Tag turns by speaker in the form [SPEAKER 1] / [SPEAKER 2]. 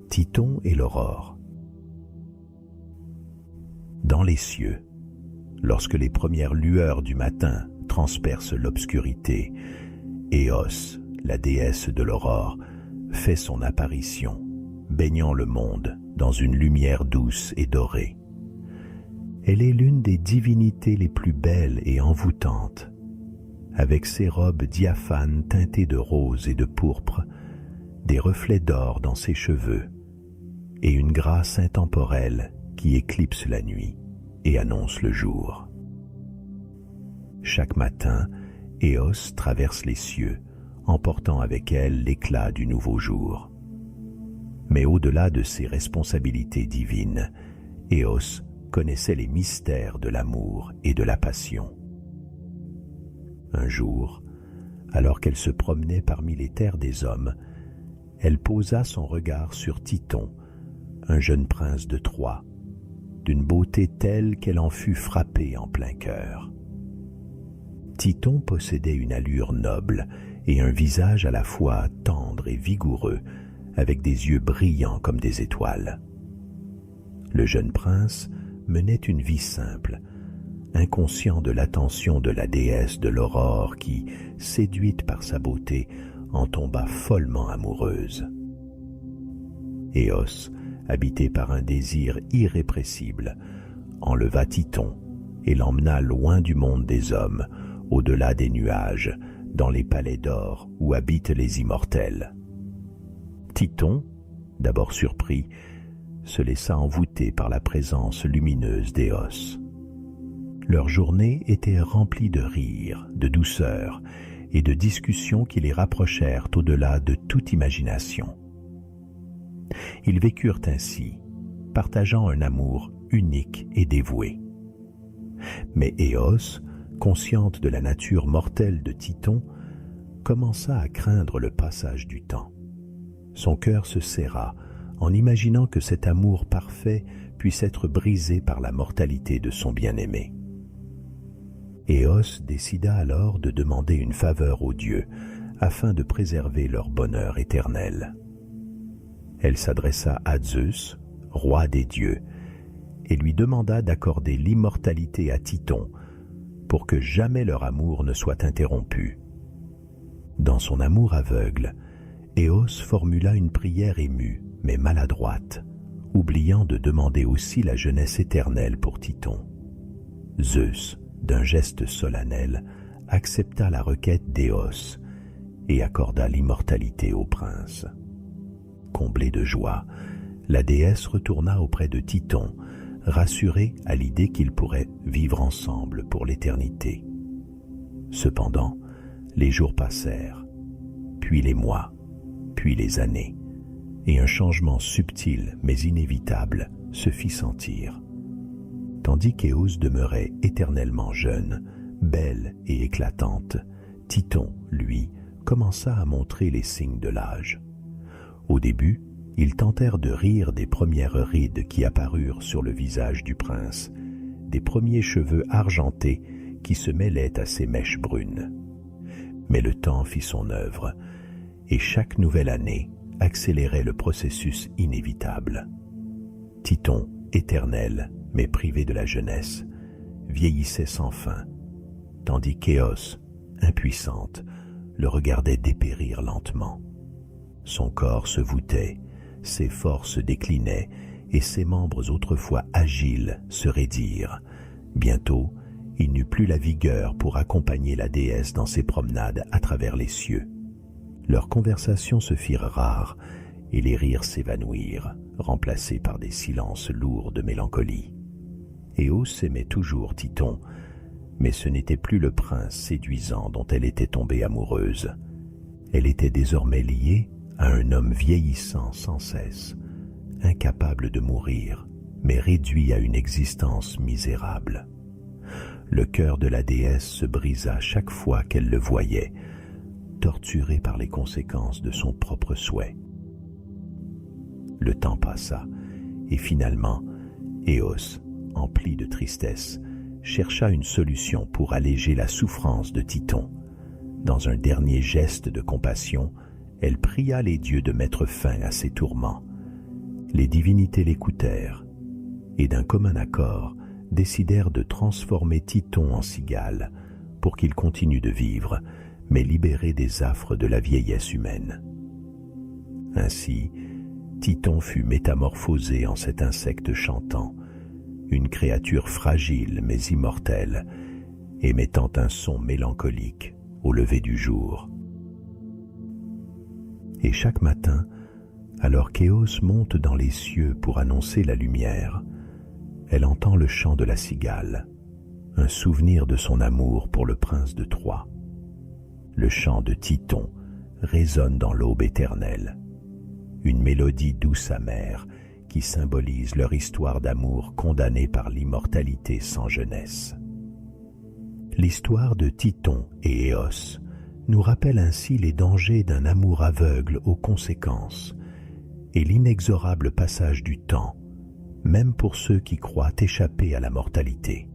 [SPEAKER 1] Titon et l'aurore. Dans les cieux, lorsque les premières lueurs du matin transpercent l'obscurité, Éos, la déesse de l'aurore, fait son apparition, baignant le monde dans une lumière douce et dorée. Elle est l'une des divinités les plus belles et envoûtantes. Avec ses robes diaphanes teintées de rose et de pourpre, des reflets d'or dans ses cheveux, et une grâce intemporelle qui éclipse la nuit et annonce le jour. Chaque matin, Éos traverse les cieux, emportant avec elle l'éclat du nouveau jour. Mais au-delà de ses responsabilités divines, Éos connaissait les mystères de l'amour et de la passion. Un jour, alors qu'elle se promenait parmi les terres des hommes, elle posa son regard sur Titon, un jeune prince de Troie, d'une beauté telle qu'elle en fut frappée en plein cœur. Titon possédait une allure noble et un visage à la fois tendre et vigoureux, avec des yeux brillants comme des étoiles. Le jeune prince menait une vie simple, inconscient de l'attention de la déesse de l'aurore qui, séduite par sa beauté, en tomba follement amoureuse. Éos, habité par un désir irrépressible, enleva Titon et l'emmena loin du monde des hommes, au-delà des nuages, dans les palais d'or où habitent les immortels. Titon, d'abord surpris, se laissa envoûter par la présence lumineuse d'Éos. Leur journée était remplie de rires, de douceur et de discussions qui les rapprochèrent au-delà de toute imagination. Ils vécurent ainsi, partageant un amour unique et dévoué. Mais Éos, consciente de la nature mortelle de Titon, commença à craindre le passage du temps. Son cœur se serra en imaginant que cet amour parfait puisse être brisé par la mortalité de son bien-aimé. Éos décida alors de demander une faveur aux dieux afin de préserver leur bonheur éternel. Elle s'adressa à Zeus, roi des dieux, et lui demanda d'accorder l'immortalité à Titon pour que jamais leur amour ne soit interrompu. Dans son amour aveugle, Éos formula une prière émue, mais maladroite, oubliant de demander aussi la jeunesse éternelle pour Titon. Zeus, d'un geste solennel, accepta la requête d'Éos et accorda l'immortalité au prince. Comblée de joie, la déesse retourna auprès de Titon, rassurée à l'idée qu'ils pourraient vivre ensemble pour l'éternité. Cependant, les jours passèrent, puis les mois, puis les années, et un changement subtil mais inévitable se fit sentir. Tandis qu'Éos demeurait éternellement jeune, belle et éclatante, Titon, lui, commença à montrer les signes de l'âge. Au début, ils tentèrent de rire des premières rides qui apparurent sur le visage du prince, des premiers cheveux argentés qui se mêlaient à ses mèches brunes. Mais le temps fit son œuvre, et chaque nouvelle année accélérait le processus inévitable. Titon, éternel, mais privé de la jeunesse, vieillissait sans fin, tandis qu'Éos, impuissante, le regardait dépérir lentement. Son corps se voûtait, ses forces déclinaient, et ses membres autrefois agiles se raidirent. Bientôt, il n'eut plus la vigueur pour accompagner la déesse dans ses promenades à travers les cieux. Leurs conversations se firent rares, et les rires s'évanouirent, remplacés par des silences lourds de mélancolie. Éos aimait toujours Titon, mais ce n'était plus le prince séduisant dont elle était tombée amoureuse. Elle était désormais liée à un homme vieillissant sans cesse, incapable de mourir, mais réduit à une existence misérable. Le cœur de la déesse se brisa chaque fois qu'elle le voyait, torturé par les conséquences de son propre souhait. Le temps passa, et finalement, Éos, empli de tristesse, chercha une solution pour alléger la souffrance de Titon. Dans un dernier geste de compassion, elle pria les dieux de mettre fin à ses tourments, Les divinités l'écoutèrent, et d'un commun accord décidèrent de transformer Titon en cigale pour qu'il continue de vivre, mais libéré des affres de la vieillesse humaine. Ainsi, Titon fut métamorphosé en cet insecte chantant, une créature fragile mais immortelle, émettant un son mélancolique au lever du jour. Et chaque matin, alors qu'Éos monte dans les cieux pour annoncer la lumière, elle entend le chant de la cigale, un souvenir de son amour pour le prince de Troie. Le chant de Titon résonne dans l'aube éternelle, une mélodie douce amère qui symbolise leur histoire d'amour condamnée par l'immortalité sans jeunesse. L'histoire de Titon et Éos nous rappelle ainsi les dangers d'un amour aveugle aux conséquences et l'inexorable passage du temps, même pour ceux qui croient échapper à la mortalité.